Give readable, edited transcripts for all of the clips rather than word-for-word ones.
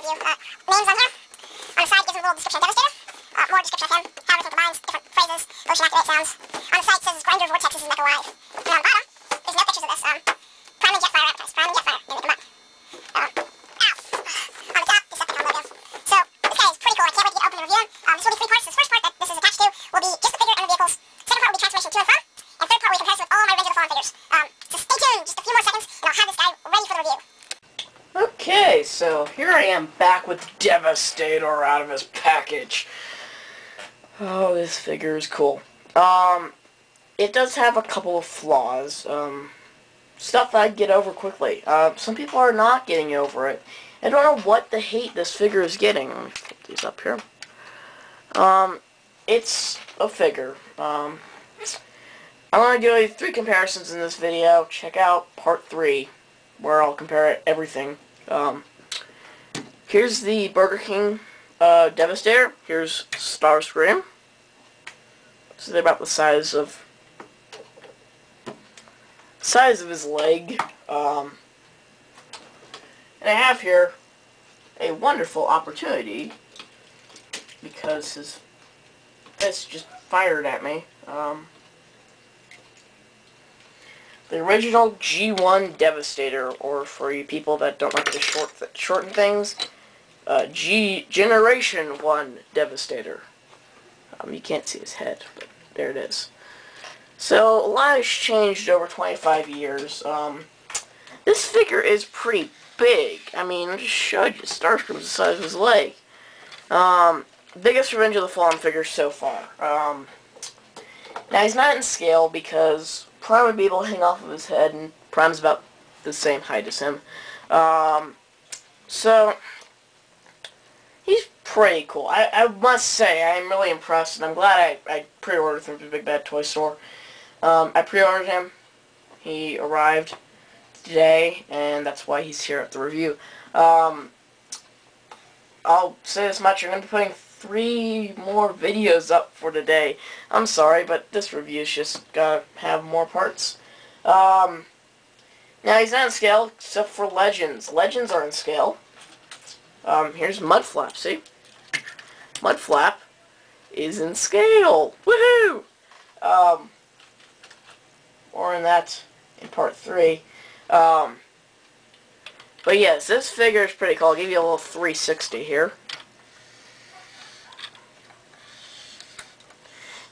overview. Names on here. On the side gives him a little description of Devastator. More description of him, how everything combines, different phrases, motion activate sounds. On the side says grinder vortexes is mecha live. And on the bottom, there's no pictures of this. Prime and Jetfire advertised. Prime and Jetfire. They make them up. Ow. On the top, Decepticon logo. So, this guy is pretty cool. I can't wait to get open and review him. This will be 3 parts. This first part that this is attached to will be just the figure and the vehicles. Second part will be transformation to and from. And third part will be comparison with all my Revenge of the Fallen figures. So stay tuned, just a few more seconds, and I'll have this guy ready for the review. Okay, so here I am back with Devastator out of his package. Oh, this figure is cool. It does have a couple of flaws. Stuff I'd get over quickly. Some people are not getting over it. I don't know what the hate this figure is getting. Let me put these up here. It's a figure. I'm going to do 3 comparisons in this video. Check out part 3, where I'll compare everything. Here's the Burger King Devastator. Here's Starscream. So they're about the size of his leg. And I have here a wonderful opportunity because his fist just fired at me. The original G1 Devastator, or for you people that don't like to shorten things, Generation 1 Devastator. You can't see his head, but there it is. So, a lot has changed over 25 years. This figure is pretty big. I mean, I just showed you, Starscream's the size of his leg. Biggest Revenge of the Fallen figure so far. Now, he's not in scale because Prime would be able to hang off of his head, and Prime's about the same height as him. So, he's pretty cool. I must say, I'm really impressed, and I'm glad I pre-ordered from the Big Bad Toy Store. I pre-ordered him. He arrived today, and that's why he's here at the review. I'll say this much, I'm going to be putting 3 more videos up for today. I'm sorry, but this review's just gotta have more parts. Now, he's not in scale, except for Legends. Legends are in scale. Here's Mudflap, see? Mudflap is in scale. Woohoo! More on that in part 3. But yes, this figure is pretty cool. I'll give you a little 360 here.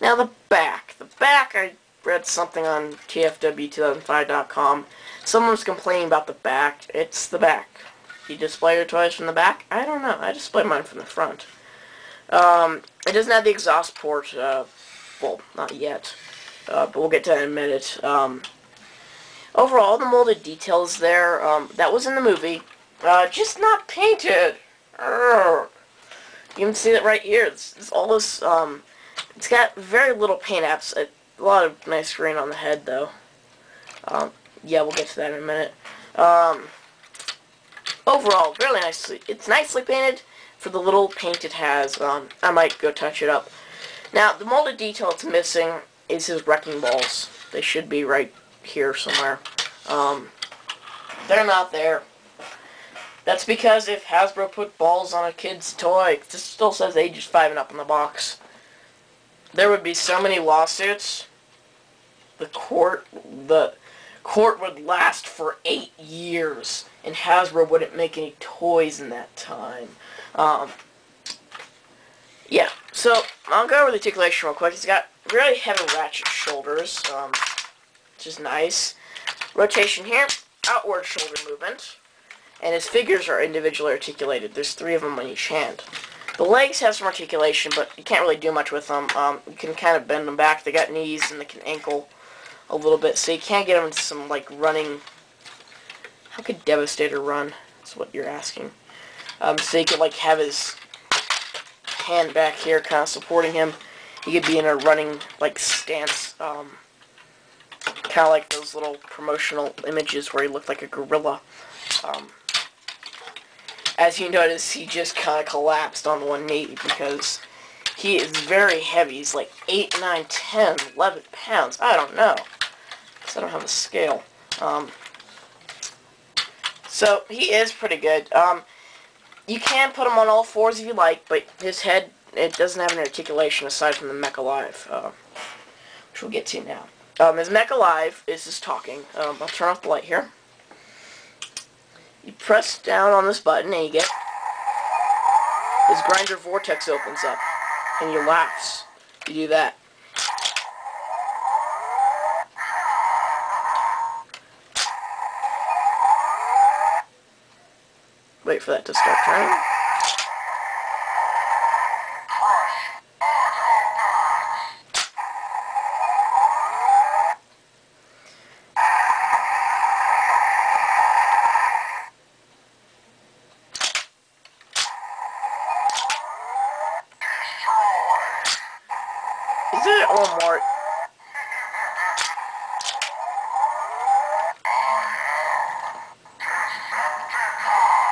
Now the back. The back, I read something on TFW2005.com. Someone was complaining about the back. It's the back. You display your toys from the back? I don't know. I display mine from the front. It doesn't have the exhaust port. Well, not yet. But we'll get to that in a minute. Overall, the molded details there, that was in the movie. Just not painted. Urgh. You can see that right here. It's all this, it's got very little paint apps. A lot of nice green on the head, though. Yeah, we'll get to that in a minute. Overall, really nicely. It's nicely painted for the little paint it has. I might go touch it up. Now, the molded detail it's missing is his wrecking balls. They should be right here somewhere. They're not there. That's because if Hasbro put balls on a kid's toy, it just still says ages 5 and up on the box. There would be so many lawsuits. The court would last for 8 years, and Hasbro wouldn't make any toys in that time. Yeah, so I'll go over the articulation real quick. He's got really heavy ratchet shoulders, which is nice. Rotation here, outward shoulder movement, and his figures are individually articulated. There's 3 of them on each hand. The legs have some articulation, but you can't really do much with them. You can kind of bend them back. They got knees, and they can ankle a little bit, so you can't get them into some, like, running. How could Devastator run? That's what you're asking. So you could, like, have his hand back here kind of supporting him. He could be in a running, like, stance. Kind of like those little promotional images where he looked like a gorilla. As you notice, he just kind of collapsed on one knee because he is very heavy. He's like 8, 9, 10, 11 pounds. I don't know, because I don't have a scale. So he is pretty good. You can put him on all fours if you like, but his head, it doesn't have an articulation aside from the Mech Alive, which we'll get to now. His Mech Alive is just talking. I'll turn off the light here. You press down on this button and you get his grinder vortex opens up and he laughs. You do that. Wait for that to start turning. Is it one more?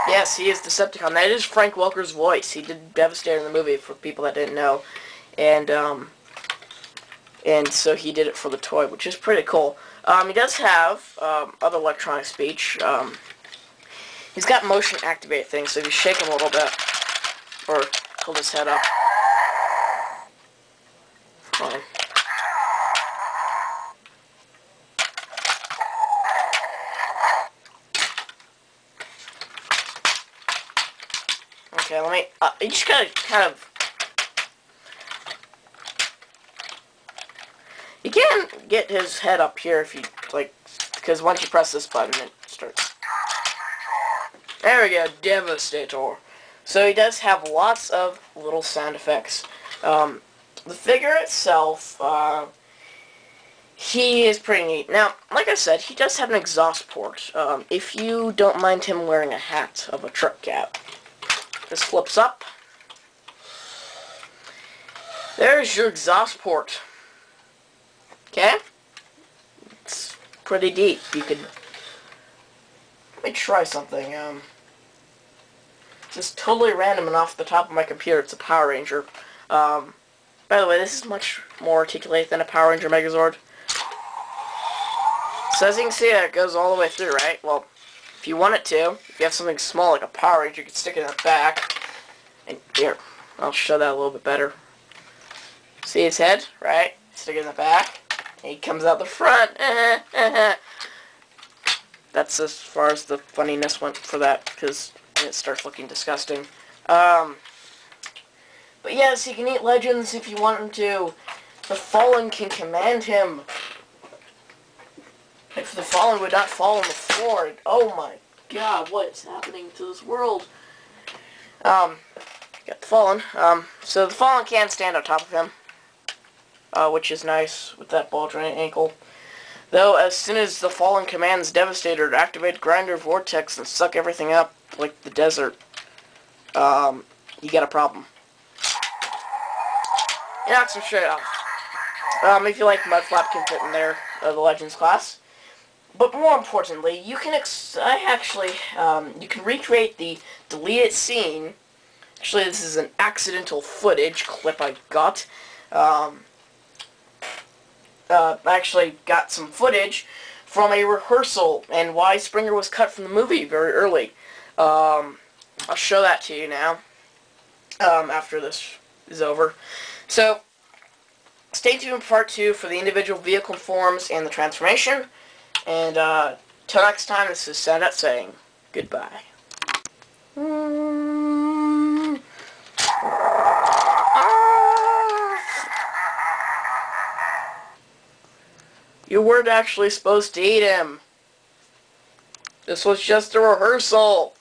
Yes, he is Decepticon. That is Frank Welker's voice. He did Devastator in the movie, for people that didn't know. And so he did it for the toy, which is pretty cool. He does have other electronic speech. He's got motion activate things, so if you shake him a little bit, or hold his head up. Fine. Okay, let me, you just gotta kind of, you can get his head up here if you, like, because once you press this button, it starts. There we go, Devastator. So he does have lots of little sound effects. The figure itself, he is pretty neat. Now, like I said, he does have an exhaust port, if you don't mind him wearing a hat of a truck cap. This flips up. There's your exhaust port. Okay? It's pretty deep. You could... Let me try something. Just totally random and off the top of my computer. It's a Power Ranger. By the way, this is much more articulated than a Power Ranger Megazord. So as you can see, it goes all the way through, right? Well, if you want it to, if you have something small like a Power Ranger, you can stick it in the back. And here, I'll show that a little bit better. See his head, right? Stick it in the back. And he comes out the front. That's as far as the funniness went for that, because it starts looking disgusting. But yes, he can eat legends if you want him to. The Fallen can command him. If the Fallen would not fall on the floor, oh my god, what is happening to this world? Got the Fallen. So the Fallen can stand on top of him, which is nice with that ball joint ankle. Though, as soon as the Fallen commands Devastator to activate Grinder Vortex and suck everything up, like the desert, you get a problem. It knocks him straight off. If you like, Mudflap can fit in there, the Legends class. But more importantly, you can you can recreate the deleted scene. Actually, this is an accidental footage clip I got. I actually got some footage from a rehearsal and why Springer was cut from the movie very early. I'll show that to you now, after this is over. So, stay tuned for part 2 for the individual vehicle forms and the transformation. And, till next time, this is Soundout saying goodbye. You weren't actually supposed to eat him. This was just a rehearsal.